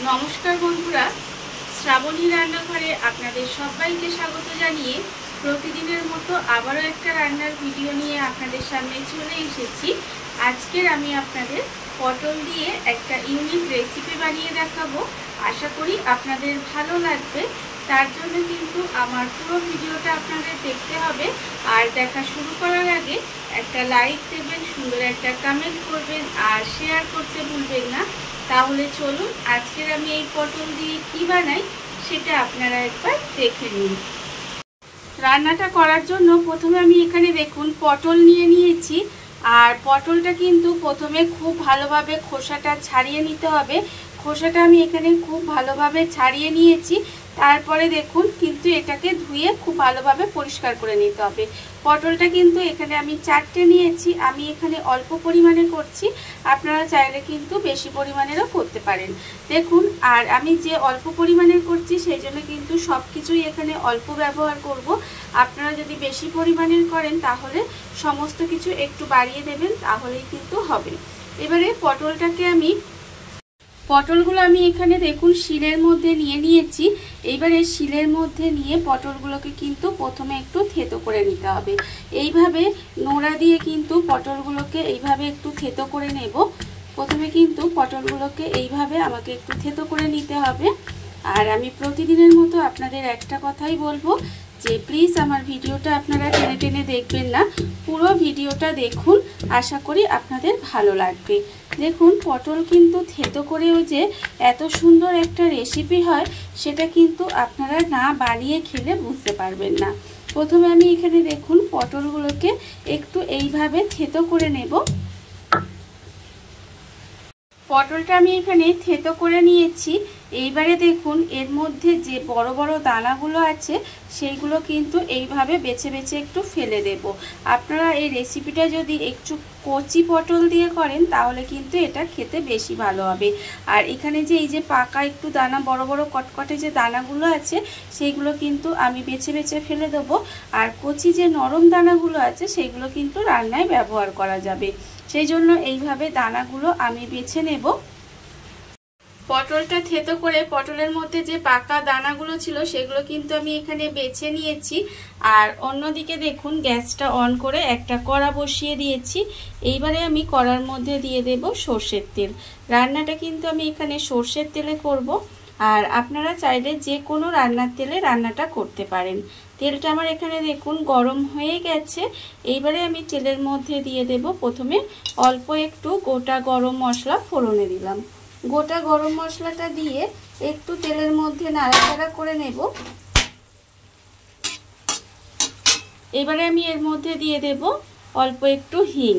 নমস্কার বন্ধুরা, শ্রাবণী রান্নাঘরে আপনাদের সবাইকে স্বাগত জানিয়ে প্রতিদিনের মতো আবারও একটা রান্নার ভিডিও নিয়ে আপনাদের সামনে চলে এসেছি। আজকের আমি আপনাদের পটল দিয়ে একটা ইউনিক রেসিপি বানিয়ে দেখাবো। আশা করি আপনাদের ভালো লাগবে। তার জন্য কিন্তু আমার পুরো ভিডিওটা আপনাদের দেখতে হবে। আর দেখা শুরু করার আগে একটা লাইক দেবেন, সুন্দর একটা কমেন্ট করবেন আর শেয়ার করতে ভুলবেন না। তাহলে চলুন আজকের আমি এই পটল দিয়ে কি বানাই সেটা আপনারা একবার দেখে নিন। রান্নাটা করার জন্য প্রথমে আমি এখানে দেখুন পটল নিয়ে নিয়েছি। আর পটলটা কিন্তু প্রথমে খুব ভালোভাবে খোসাটা ছাড়িয়ে নিতে হবে। খোসাটা আমি এখানে খুব ভালোভাবে ছাড়িয়ে নিয়েছি। তারপরে দেখুন কিন্তু এটাকে ধুয়ে খুব ভালোভাবে পরিষ্কার করে নিতে হবে। পটলটা কিন্তু এখানে আমি 4টে নিয়েছি। আমি এখানে অল্প পরিমাণে করছি, আপনারা চাইলে কিন্তু বেশি পরিমাণেরও করতে পারেন। দেখুন, আর আমি যে অল্প পরিমাণের করছি সেই জন্য কিন্তু সব কিছুই এখানে অল্প ব্যবহার করব। আপনারা যদি বেশি পরিমাণের করেন তাহলে সমস্ত কিছু একটু বাড়িয়ে দেবেন, তাহলেই কিন্তু হবে। এবারে পটলগুলো আমি এখানে দেখুন শিলের মধ্যে নিয়ে নিয়েছি। এইবারে শিলের মধ্যে নিয়ে পটলগুলোকে কিন্তু প্রথমে একটু থেতো করে নিতে হবে। এইভাবে নোড়া দিয়ে কিন্তু পটলগুলোকে এইভাবে একটু থেতো করে নেব। প্রথমে কিন্তু পটলগুলোকে এইভাবে আমাকে একটু থেতো করে নিতে হবে। আর আমি প্রতিদিনের মতো আপনাদের একটা কথাই বলবো যে প্লিজ আমার ভিডিওটা আপনারা টেনে টেনে দেখবেন না, পুরো ভিডিওটা দেখুন। আশা করি আপনাদের ভালো লাগবে। দেখুন, পটল কিন্তু থেতো করেও যে এত সুন্দর একটা রেসিপি হয় সেটা কিন্তু আপনারা না বানিয়ে খেলে বুঝতে পারবেন না। প্রথমে আমি এখানে দেখুন পটলগুলোকে একটু এইভাবে থেতো করে নেব। পটলটা আমি এখানে থেতো করে নিয়েছি। এইবারে দেখুন এর মধ্যে যে বড় বড় দানাগুলো আছে সেইগুলো কিন্তু এইভাবে বেছে বেছে একটু ফেলে দেব। আপনারা এই রেসিপিটা যদি একটু কচি পটল দিয়ে করেন তাহলে কিন্তু এটা খেতে বেশি ভালো হবে। আর এখানে যে এই যে পাকা একটু দানা বড় বড় কটকটে যে দানাগুলো আছে সেইগুলো কিন্তু আমি বেছে বেছে ফেলে দেবো। আর কচি যে নরম দানাগুলো আছে সেইগুলো কিন্তু রান্নায় ব্যবহার করা যাবে। সেই জন্য এইভাবে দানাগুলো আমি বেছে নেব। পটলটা থেতো করে পটলের মধ্যে যে পাকা দানাগুলো ছিল সেগুলো কিন্তু আমি এখানে বেছে নিয়েছি। আর অন্যদিকে দেখুন গ্যাসটা অন করে একটা কড়া বসিয়ে দিয়েছি। এইবারে আমি কড়ার মধ্যে দিয়ে দেব সর্ষের তেল। রান্নাটা কিন্তু আমি এখানে সর্ষের তেলে করব। আর আপনারা চাইলে যে কোনো রান্নার তেলে রান্নাটা করতে পারেন। তেলটা আমার এখানে দেখুন গরম হয়ে গেছে। এইবারে আমি তেলের মধ্যে দিয়ে দেব প্রথমে অল্প একটু গোটা গরম মশলা ফোড়নে দিলাম। গোটা গরম মশলাটা দিয়ে একটু তেলের মধ্যে নাড়াচাড়া করে নেব। এবারে আমি এর মধ্যে দিয়ে দেব অল্প একটু হিং,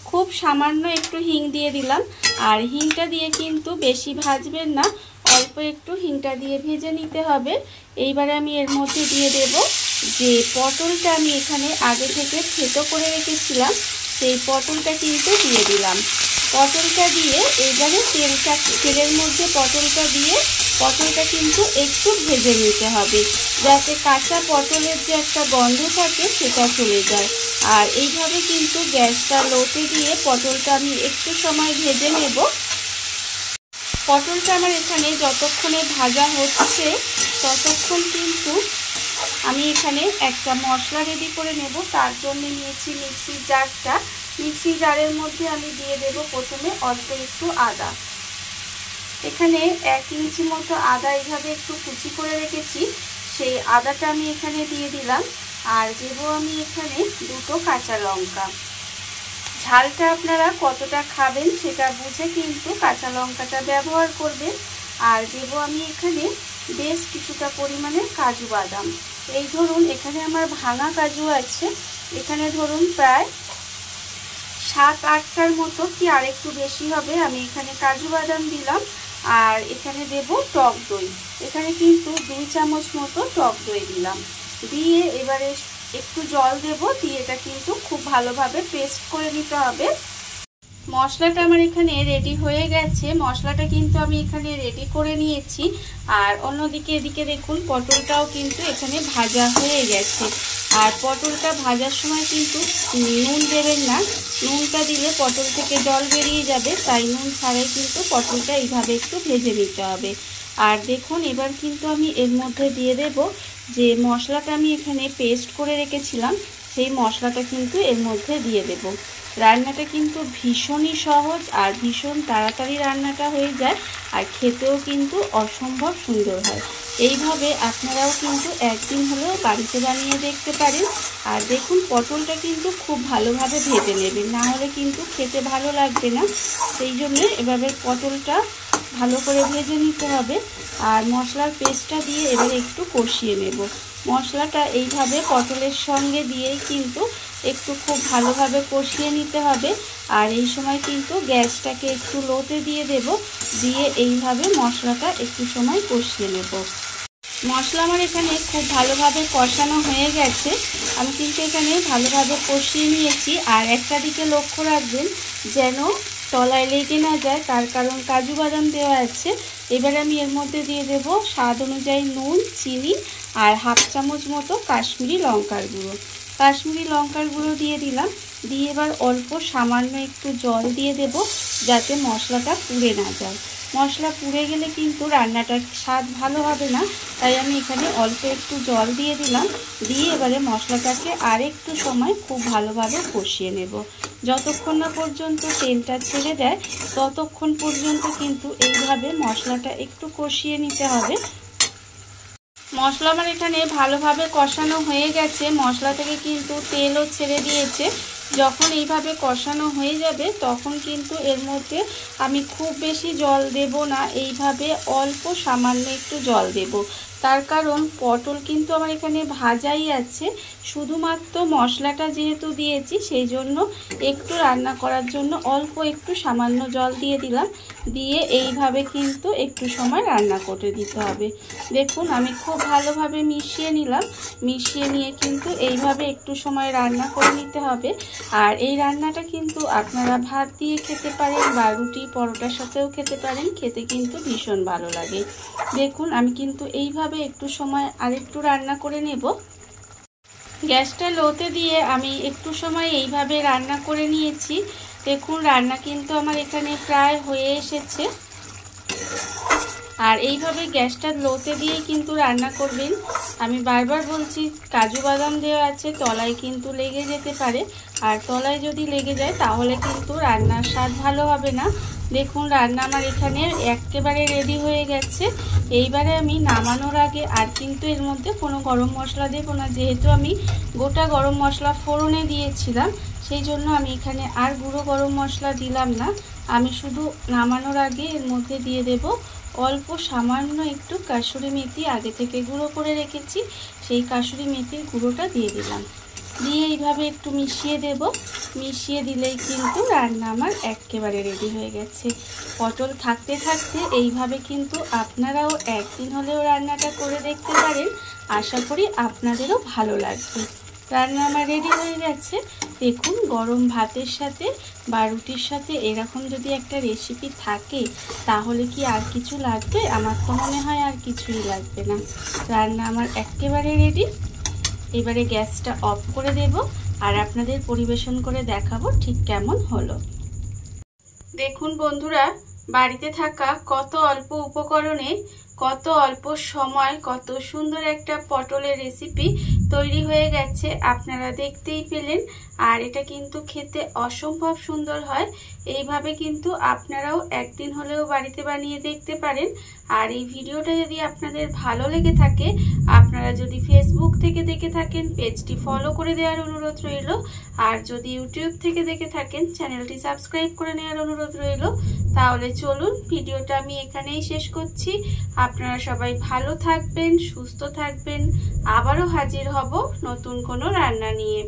খুব সামান্য একটু হিং দিয়ে দিলাম। আর হিংটা দিয়ে কিন্তু বেশি ভাজবেন না, অল্প একটু হিংটা দিয়ে ভেজে নিতে হবে। এইবারে আমি এর মধ্যে দিয়ে দেব যে পটলটা আমি এখানে আগে থেকে থেতো করে রেখেছিলাম সেই পটলটা কিন্তু দিয়ে দিলাম। পটলটা দিয়ে এইবারে তেলের মধ্যে পটলটা কিন্তু একটু ভেজে নিতে হবে, যাতে কাঁচা পটলের যে একটা গন্ধ থাকে সেটা চলে যায়। আর এইভাবে কিন্তু গ্যাসটা লোতে দিয়ে পটলটা আমি একটু সময় ভেজে নেব। পটলটা আমার এখানে যতক্ষণে ভাজা হচ্ছে ততক্ষণ কিন্তু আমি এখানে একটা মশলা রেডি করে নেব। তার জন্য নিয়েছি মিক্সির জারটা। মিক্সির জারের মধ্যে আমি দিয়ে দেব প্রথমে অল্প একটু আদা। এখানে 1 ইঞ্চি মতো আদা এইভাবে একটু কুচি করে রেখেছি, সেই আদাটা আমি এখানে দিয়ে দিলাম। আর দেব আমি এখানে 2টো কাঁচা লঙ্কা। ঝালটা আপনারা কতটা খাবেন সেটা বুঝে কিন্তু কাঁচা লঙ্কাটা ব্যবহার করবেন। আর দেব আমি এখানে বেশ কিছুটা পরিমাণে কাজু বাদাম। এই ধরুন এখানে আমার ভাঙা কাজু আছে, এখানে ধরুন প্রায় 7-8টার মতো, কি আর একটু বেশি হবে, আমি এখানে কাজু বাদাম দিলাম। আর এখানে দেব টক দই, এখানে কিন্তু 2 চামচ মতো টক দই দিলাম। দিয়ে এবারে একটু জল দেব, দিয়ে এটা কিন্তু খুব ভালোভাবে পেস্ট করে নিতে হবে। মশলাটা আমার এখানে রেডি হয়ে গেছে। মশলাটা কিন্তু আমি এখানে রেডি করে নিয়েছি। আর অন্যদিকে এদিকে দেখুন পটলটাও কিন্তু এখানে ভাজা হয়ে গেছে। আর পটলটা ভাজার সময় কিন্তু নুন দেবেন না, নুনটা দিলে পটল থেকে জল বেরিয়ে যাবে, তাই নুন ছাড়াই কিন্তু পটলটা এইভাবে একটু ভেজে নিতে হবে। আর দেখুন এবার কিন্তু আমি এর মধ্যে দিয়ে দেব যে মশলাটা আমি এখানে পেস্ট করে রেখেছিলাম, সেই মশলাটা কিন্তু এর মধ্যে দিয়ে দেব। রান্নাটা কিন্তু ভীষণই সহজ আর ভীষণ তাড়াতাড়ি রান্নাটা হয়ে যায়, আর খেতেও কিন্তু অসম্ভব সুন্দর হয়। এইভাবে আপনারাও কিন্তু একদিন হলেও বাড়িতে বানিয়ে দেখতে পারেন। আর দেখুন পটলটা কিন্তু খুব ভালোভাবে ভেজে নেবেন, না হলে কিন্তু খেতে ভালো লাগবে না। সেই জন্য এভাবে পটলটা ভালো করে ভেজে নিতে হবে। আর মশলার পেস্টটা দিয়ে এবার একটু কষিয়ে নেব। মশলাটা এইভাবে পটলের সঙ্গে দিয়েই কিন্তু একটু খুব ভালোভাবে কষিয়ে নিতে হবে। আর এই সময় কিন্তু গ্যাসটাকে একটু লোতে দিয়ে দেব, দিয়ে এইভাবে মশলাটা একটু সময় কষিয়ে নেব। মশলা আমার এখানে খুব ভালোভাবে কষানো হয়ে গেছে, আমি কিন্তু এখানে ভালোভাবে কষিয়ে নিয়েছি। আর একটা দিকে লক্ষ্য রাখবেন যেন তলায় লেগে না যায়, তার কারণ কাজু বাদাম দেওয়া আছে। এবার আমি এর মধ্যে দিয়ে দেব স্বাদ অনুযায়ী নুন, চিনি আর হাফ চামচ মতো কাশ্মীরি লঙ্কার গুঁড়ো। কাশ্মীরি লঙ্কার গুঁড়ো দিয়ে দিলাম, দিয়ে এবার অল্প সামান্য একটু জল দিয়ে দেব, যাতে মশলাটা পুড়ে না যায়। মশলা পুড়ে গেলে কিন্তু রান্নাটার স্বাদ ভালো হবে না, তাই আমি এখানে অল্প একটু জল দিয়ে দিলাম। দিয়ে এবারে মশলাটাকে আরেকটু সময় খুব ভালোভাবে কষিয়ে নেব। যতক্ষণ না পর্যন্ত তেলটা ছেড়ে দেয় ততক্ষণ পর্যন্ত কিন্তু এইভাবে মশলাটা একটু কষিয়ে নিতে হবে। মশলা আমার এখানে ভালোভাবে কষানো হয়ে গেছে, মশলা থেকে কিন্তু তেলও ছেড়ে দিয়েছে। যখন এইভাবে কষানো হয়ে যাবে তখন কিন্তু এর মধ্যে আমি খুব বেশি জল দেব না, এইভাবে অল্প সামান্য একটু জল দেব। তার কারণ পটল কিন্তু আমার এখানে ভাজাই আছে, শুধুমাত্র মশলাটা যেহেতু দিয়েছি সেই জন্য একটু রান্না করার জন্য অল্প একটু সামান্য জল দিয়ে দিলাম। দিয়ে এইভাবে কিন্তু একটু সময় রান্না করতে দিতে হবে। দেখুন আমি খুব ভালোভাবে মিশিয়ে নিলাম, মিশিয়ে নিয়ে কিন্তু এইভাবে একটু সময় রান্না করে নিতে হবে। আর এই রান্নাটা কিন্তু আপনারা ভাত দিয়ে খেতে পারেন বা রুটি পরোটার সাথেও খেতে পারেন, খেতে কিন্তু ভীষণ ভালো লাগে। দেখুন আমি কিন্তু এইভাবে একটু সময় আরেকটু রান্না করে নেব। গ্যাসটা লোতে দিয়ে আমি একটু সময় এইভাবে রান্না করে নিয়েছি। দেখুন রান্না কিন্তু আমার এখানে প্রায় হয়ে এসেছে। আর এইভাবে গ্যাসটা লোতে দিয়েই কিন্তু রান্না করবেন। আমি বারবার বলছি কাজু বাদাম দেওয়া আছে, তলায় কিন্তু লেগে যেতে পারে, আর তলায় যদি লেগে যায় তাহলে কিন্তু রান্নার স্বাদ ভালো হবে না। দেখুন রান্না আমার এখানে একেবারে রেডি হয়ে গেছে। এইবারে আমি নামানোর আগে আর কিন্তু এর মধ্যে কোনো গরম মশলা দেব না, যেহেতু আমি গোটা গরম মশলা ফোড়নে দিয়েছিলাম, সেই জন্য আমি এখানে আর গুঁড়ো গরম মশলা দিলাম না। আমি শুধু নামানোর আগে এর মধ্যে দিয়ে দেব অল্প সামান্য একটু কাসুরি মেথি, আগে থেকে গুঁড়ো করে রেখেছি, সেই কাসুরি মেথির গুঁড়োটা দিয়ে দিলাম। দিয়ে এইভাবে একটু মিশিয়ে দেব। মিশিয়ে দিলেই কিন্তু রান্না আমার একেবারে রেডি হয়ে গেছে। পটল থাকতে থাকতে এইভাবে কিন্তু আপনারাও একদিন হলেও রান্নাটা করে দেখতে পারেন, আশা করি আপনাদেরও ভালো লাগবে। রান্না আমার রেডি হয়ে গেছে। দেখুন গরম ভাতের সাথে বা রুটির সাথে এরকম যদি একটা রেসিপি থাকে তাহলে কি আর কিছু লাগবে? আমার তো মনে হয় আর কিছুই লাগবে না। রান্না আমার একেবারে রেডি। এবারে গ্যাসটা অফ করে দেব আর আপনাদের পরিবেশন করে দেখাবো ঠিক কেমন হলো। দেখুন বন্ধুরা, বাড়িতে থাকা কত অল্প উপকরণে কত অল্প সময় কত সুন্দর একটা পটলের রেসিপি তৈরি হয়ে গেছে, আপনারা দেখতেই পেলেন। আর এটা কিন্তু খেতে অসম্ভব সুন্দর হয়। এইভাবে কিন্তু আপনারাও একদিন হলেও বাড়িতে বানিয়ে দেখতে পারেন। আর এই ভিডিওটা যদি আপনাদের ভালো লেগে থাকে, আপনারা যদি ফেসবুক থেকে দেখে থাকেন পেজটি ফলো করে দেওয়ার অনুরোধ রইল। আর যদি ইউটিউব থেকে দেখে থাকেন চ্যানেলটি সাবস্ক্রাইব করে নেওয়ার অনুরোধ রইল। তাহলে চলুন ভিডিওটা আমি এখানেই শেষ করছি। আপনারা সবাই ভালো থাকবেন, সুস্থ থাকবেন। আবারও হাজির হব নতুন কোনো রান্না নিয়ে।